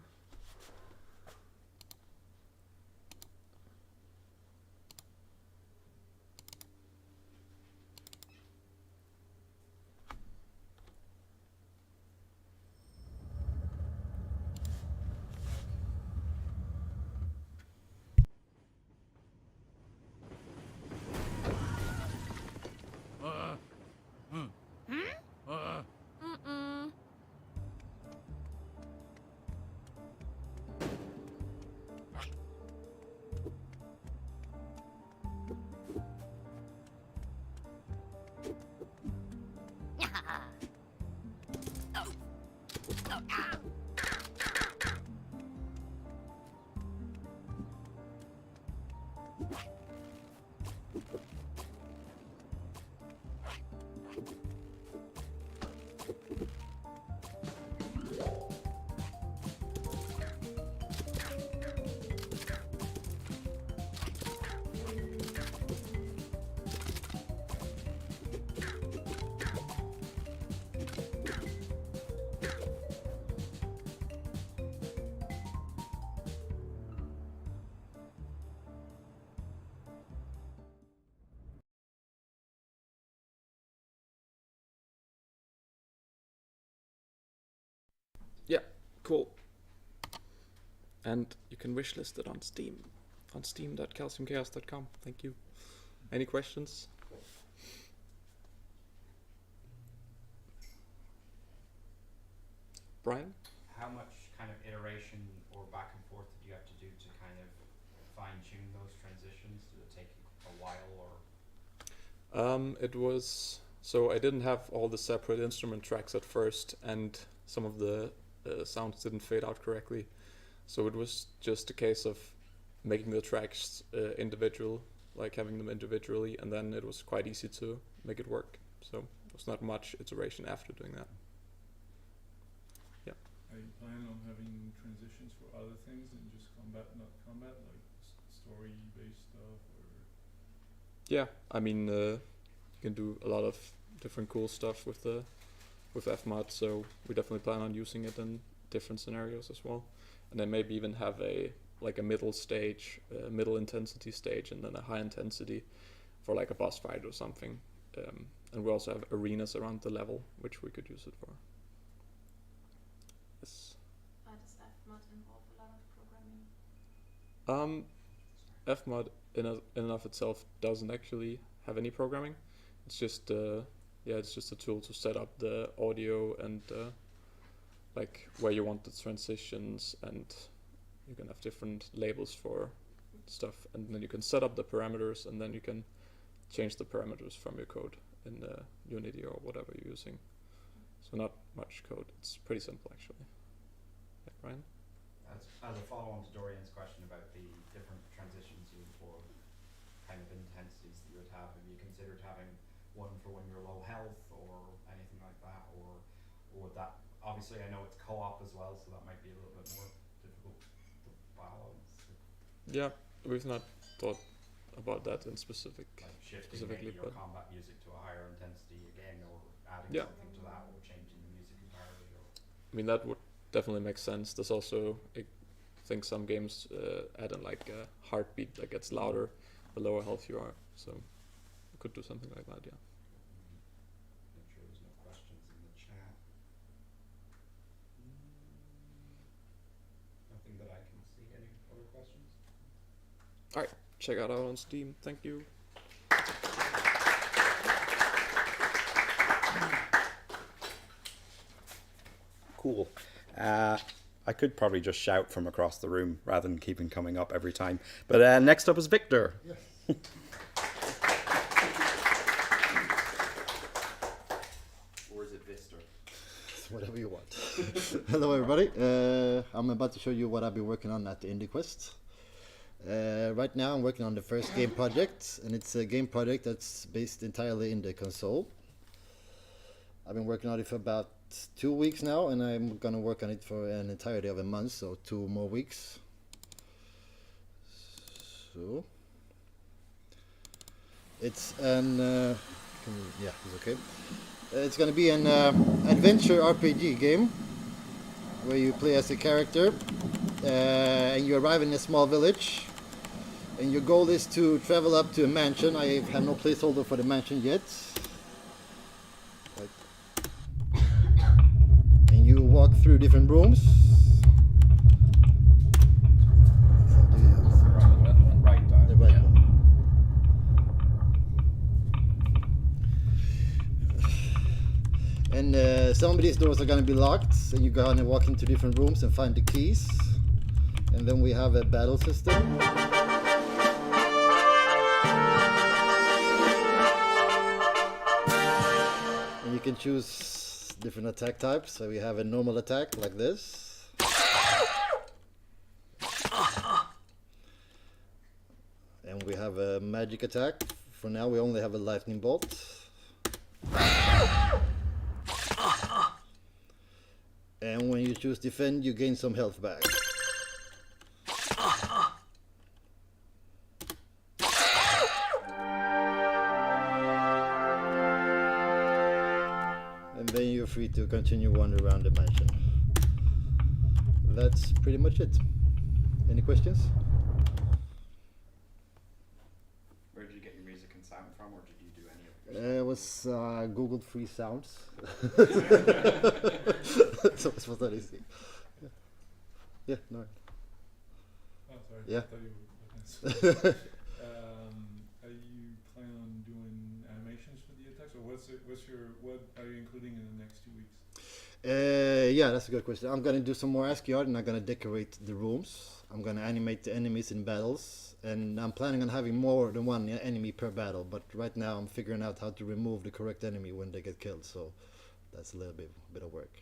Yeah, cool. And you can wishlist it on Steam, on steam.calciumchaos.com. Thank you. Any questions? Brian? How much kind of iteration or back and forth did you have to do to kind of fine-tune those transitions? Did it take a while or? It was, so I didn't have all the separate instrument tracks at first, and some of the sounds didn't fade out correctly. So it was just a case of making the tracks individual, like having them individually, and then it was quite easy to make it work. So it was not much iteration after doing that. Yeah. Are you planning on having transitions for other things than just combat, not combat, like story-based stuff, or? Yeah, I mean, you can do a lot of different cool stuff with FMOD, so we definitely plan on using it in different scenarios as well. And then maybe even have a middle stage, middle intensity stage, and then a high intensity for like a boss fight or something. And we also have arenas around the level, which we could use it for. Yes. Does FMOD involve a lot of programming? FMOD in and of itself doesn't actually have any programming. It's just it's just a tool to set up the audio and like where you want the transitions, and you can have different labels for stuff, and then you can set up the parameters, and then you can change the parameters from your code in Unity or whatever you're using. So not much code. It's pretty simple actually. Yeah, Ryan? As a follow-on to Dorian's question about the different transitions or kind of intensities that you would have you considered having one for when you're low health or anything like that, or would that, obviously I know it's co-op as well, so that might be a little bit more difficult to balance. Yeah, we've not thought about that in specifically, Maybe your but combat music to a higher intensity again, or adding Yeah. something to that, or changing the music entirely. Or I mean, that would definitely make sense. There's also, I think some games add in like a heartbeat that gets louder the lower health you are. So we could do something like that, yeah. make sure there's no questions in the chat. Nothing that I can see. Any other questions? All right, check it out on Steam. Thank you. Cool. I could probably just shout from across the room rather than keeping coming up every time. But next up is Victor. Yes. Or is it Vista? Whatever you want. Hello everybody. I'm about to show you what I've been working on at the IndieQuest. Right now I'm working on the first game project, and it's a game project that's based entirely in the console. I've been working on it for about 2 weeks now, and I'm gonna work on it for an entirety of a month, so 2 more weeks. So it's an yeah, it's okay. It's gonna be an adventure RPG game where you play as a character, and you arrive in a small village, and your goal is to travel up to a mansion. I have no placeholder for the mansion yet. And you walk through different rooms. The right one. And some of these doors are going to be locked, and you're going to walk into different rooms and find the keys. And then we have a battle system. And you can choose different attack types. So we have a normal attack like this. And we have a magic attack. For now we only have a lightning bolt. And when you choose defend, you gain some health back. And then you're free to continue wandering around the mansion. That's pretty much it. Any questions? Where did you get your music and sound from, or did you do any of it? It was Googled free sounds. So it's what that is. Yeah. Yeah, no. Oh, sorry. Yeah. I thought you were looking at are you planning on doing animations for the attacks, or what are you including in the next 2 weeks? Yeah, that's a good question. I'm gonna do some more ASCII art, and I'm gonna decorate the rooms. I'm gonna animate the enemies in battles, and I'm planning on having more than one enemy per battle. But right now, I'm figuring out how to remove the correct enemy when they get killed. So that's a little bit of work.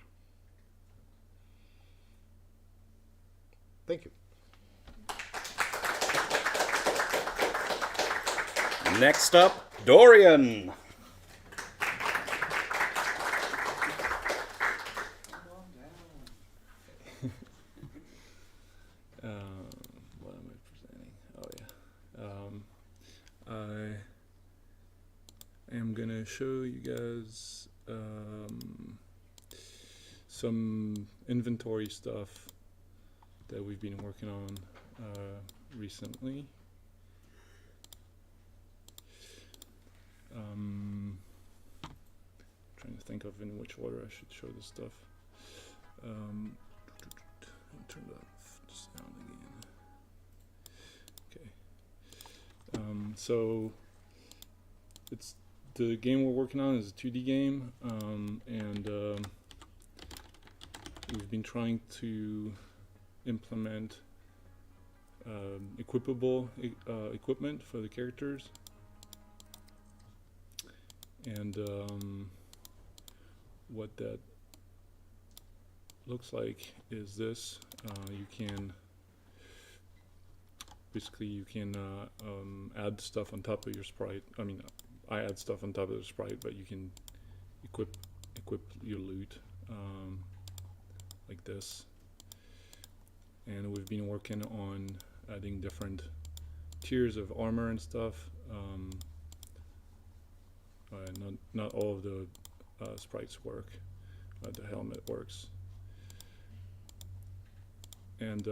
Thank you. Next up, Dorian. What am I presenting? Oh yeah. I am gonna show you guys some inventory stuff that we've been working on recently. Trying to think of in which order I should show this stuff. Turn off the sound again. Okay. So it's the game we're working on is a 2D game, and we've been trying to implement equipable equipment for the characters. And what that looks like is this. You can add stuff on top of your sprite. I mean, I add stuff on top of the sprite, but you can equip your loot like this. And we've been working on adding different tiers of armor and stuff. Not all of the sprites work. The helmet works. And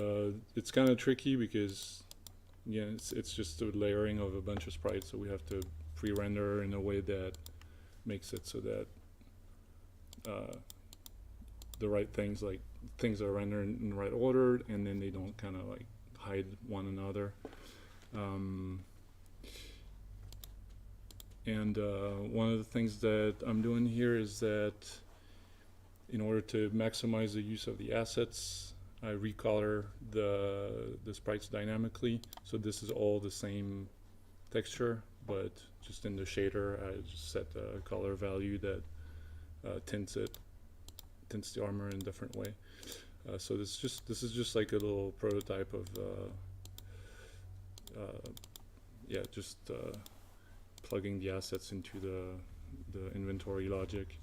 it's kind of tricky because, yeah, it's just a layering of a bunch of sprites, so we have to pre-render in a way that makes it so that the right things, like things are rendered in the right order, and then they don't kind of like hide one another. And one of the things that I'm doing here is that in order to maximize the use of the assets, I recolor the sprites dynamically. So this is all the same texture, but just in the shader, I just set a color value that tints the armor in a different way. So this is just like a little prototype of just plugging the assets into the inventory logic.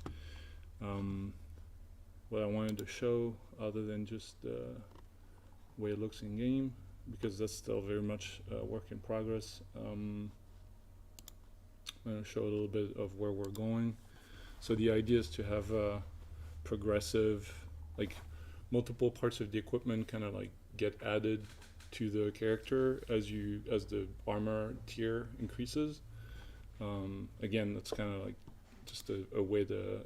What I wanted to show, other than just the way it looks in game, because that's still very much a work in progress. I'm going to show a little bit of where we're going. So the idea is to have a progressive, like multiple parts of the equipment kind of like get added to the character as the armor tier increases. Again, that's kind of like just a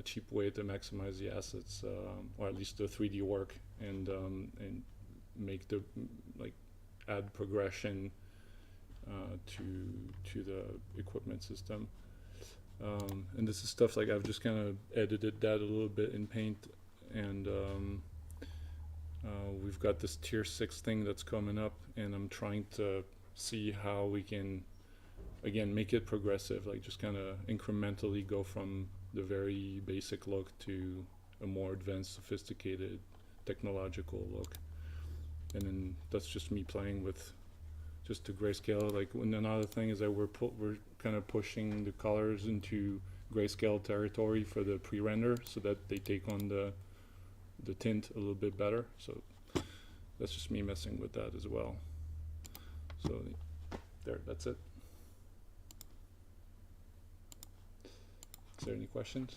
cheap way to maximize the assets, or at least the 3D work, and make the add progression to the equipment system. And this is stuff like I've just kind of edited that a little bit in Paint, and we've got this tier 6 thing that's coming up, and I'm trying to see how we can again make it progressive, like just kind of incrementally go from the very basic look to a more advanced, sophisticated technological look. And then that's just me playing with just the grayscale. Like, another thing is that we're kind of pushing the colors into grayscale territory for the pre-render, so that they take on the tint a little bit better. So that's just me messing with that as well. So there, that's it. Is there any questions?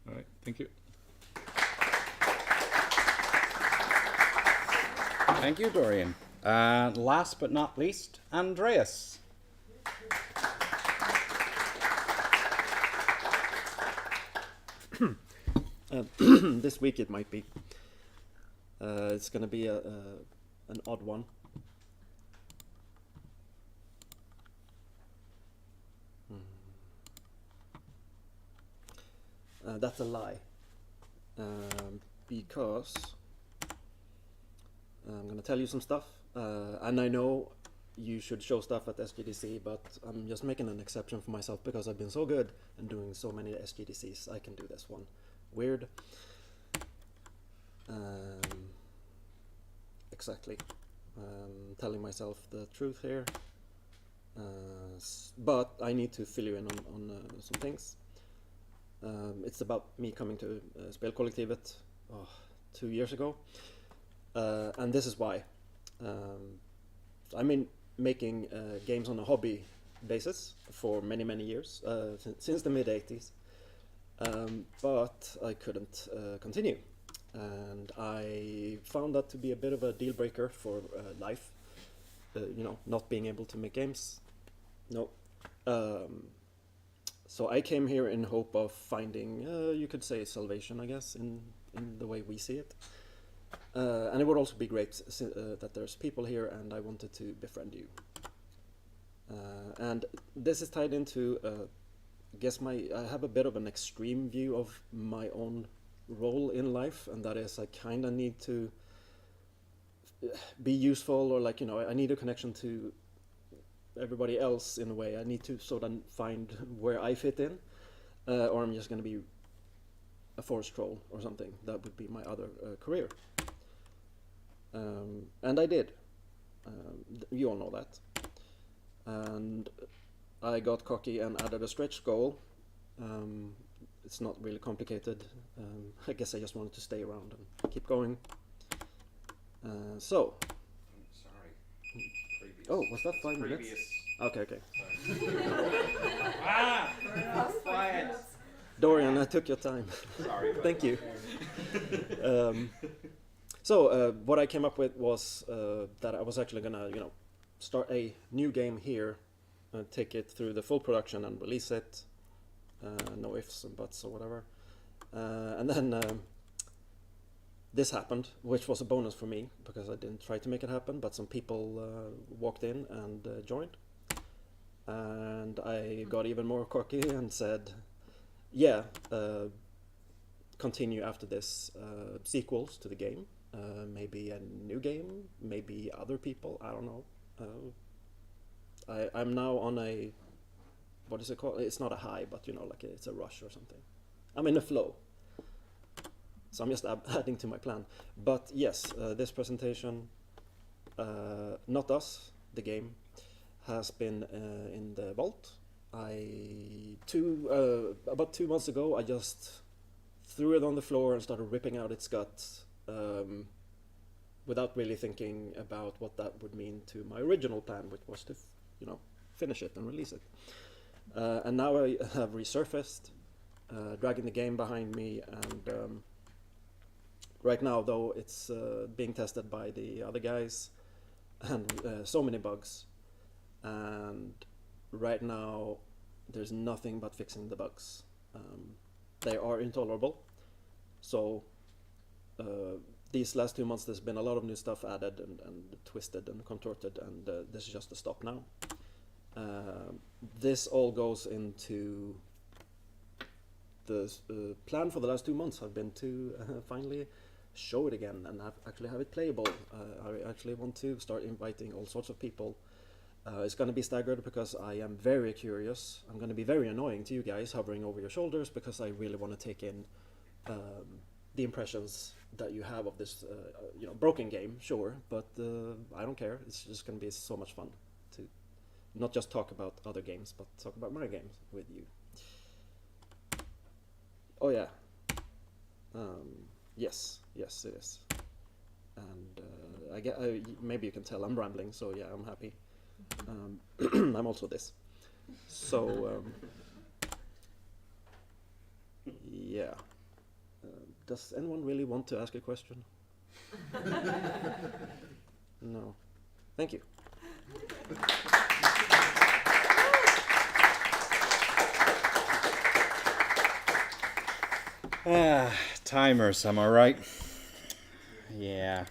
All right, thank you. Thank you, Dorian. Last but not least, Andreas. This week it might be. It's going to be an odd one. That's a lie, because I'm going to tell you some stuff, and I know you should show stuff at SGDC, but I'm just making an exception for myself because I've been so good and doing so many SGDCs. I can do this one. Weird. Exactly. Telling myself the truth here, but I need to fill you in on some things. It's about me coming to Spelkollektivet 2 years ago, and this is why. I've been making games on a hobby basis for many years, since the mid-80s, but I couldn't continue, and I found that to be a bit of a deal breaker for life, not being able to make games. No. So I came here in hope of finding, you could say, salvation, I guess, in the way we see it. And it would also be great that there's people here, and I wanted to befriend you. And this is tied into, I guess I have a bit of an extreme view of my own role in life, and that is I kind of need to be useful, or I need a connection to everybody else in a way. I need to sort of find where I fit in, or I'm just going to be a forest troll or something. That would be my other career. And I did. You all know that. And I got cocky and added a stretch goal, it's not really complicated. I guess I just wanted to stay around and keep going. So. Sorry. Previous. Oh, was that 5 minutes? Okay. Quiet. Dorian, I took your time. Sorry. Thank you. So what I came up with was that I was actually gonna, start a new game here, take it through the full production and release it. No ifs and buts or whatever. And then this happened, which was a bonus for me because I didn't try to make it happen, but some people walked in and joined. And I got even more cocky and said, yeah, continue after this, sequels to the game, maybe a new game, maybe other people, I don't know. I'm now on a, what is it called? It's not a high, but like it's a rush or something. I'm in a flow. So I'm just adding to my plan. But yes, this presentation, Not Us, the game, has been in the vault. About 2 months ago, I just threw it on the floor and started ripping out its guts without really thinking about what that would mean to my original plan, which was to, finish it and release it. And now I have resurfaced, dragging the game behind me, and right now, though, it's being tested by the other guys, and so many bugs. And right now, there's nothing but fixing the bugs. They are intolerable. So these last 2 months, there's been a lot of new stuff added and twisted and contorted, and this is just a stop now. This all goes into the plan for the last 2 months have been to finally show it again and actually have it playable. I actually want to start inviting all sorts of people. It's going to be staggered because I am very curious. I'm going to be very annoying to you guys, hovering over your shoulders, because I really want to take in the impressions that you have of this, broken game, sure, but I don't care. It's just going to be so much fun to not just talk about other games, but talk about my games with you. Oh yeah. Yes, it is. And maybe you can tell I'm rambling, so yeah, I'm happy. I'm also this. So, yeah. Does anyone really want to ask a question? No. Thank you. Timers, am I right? Yeah.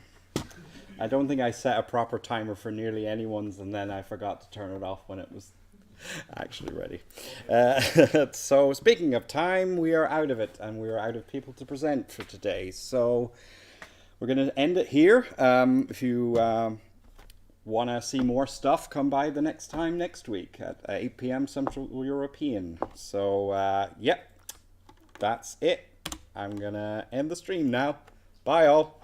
I don't think I set a proper timer for nearly anyone's, and then I forgot to turn it off when it was actually ready. So speaking of time, we are out of it, and we are out of people to present for today. So we're going to end it here. If you want to see more stuff, come by the next time next week at 8 p.m. Central European. So yeah, that's it. I'm going to end the stream now. Bye all.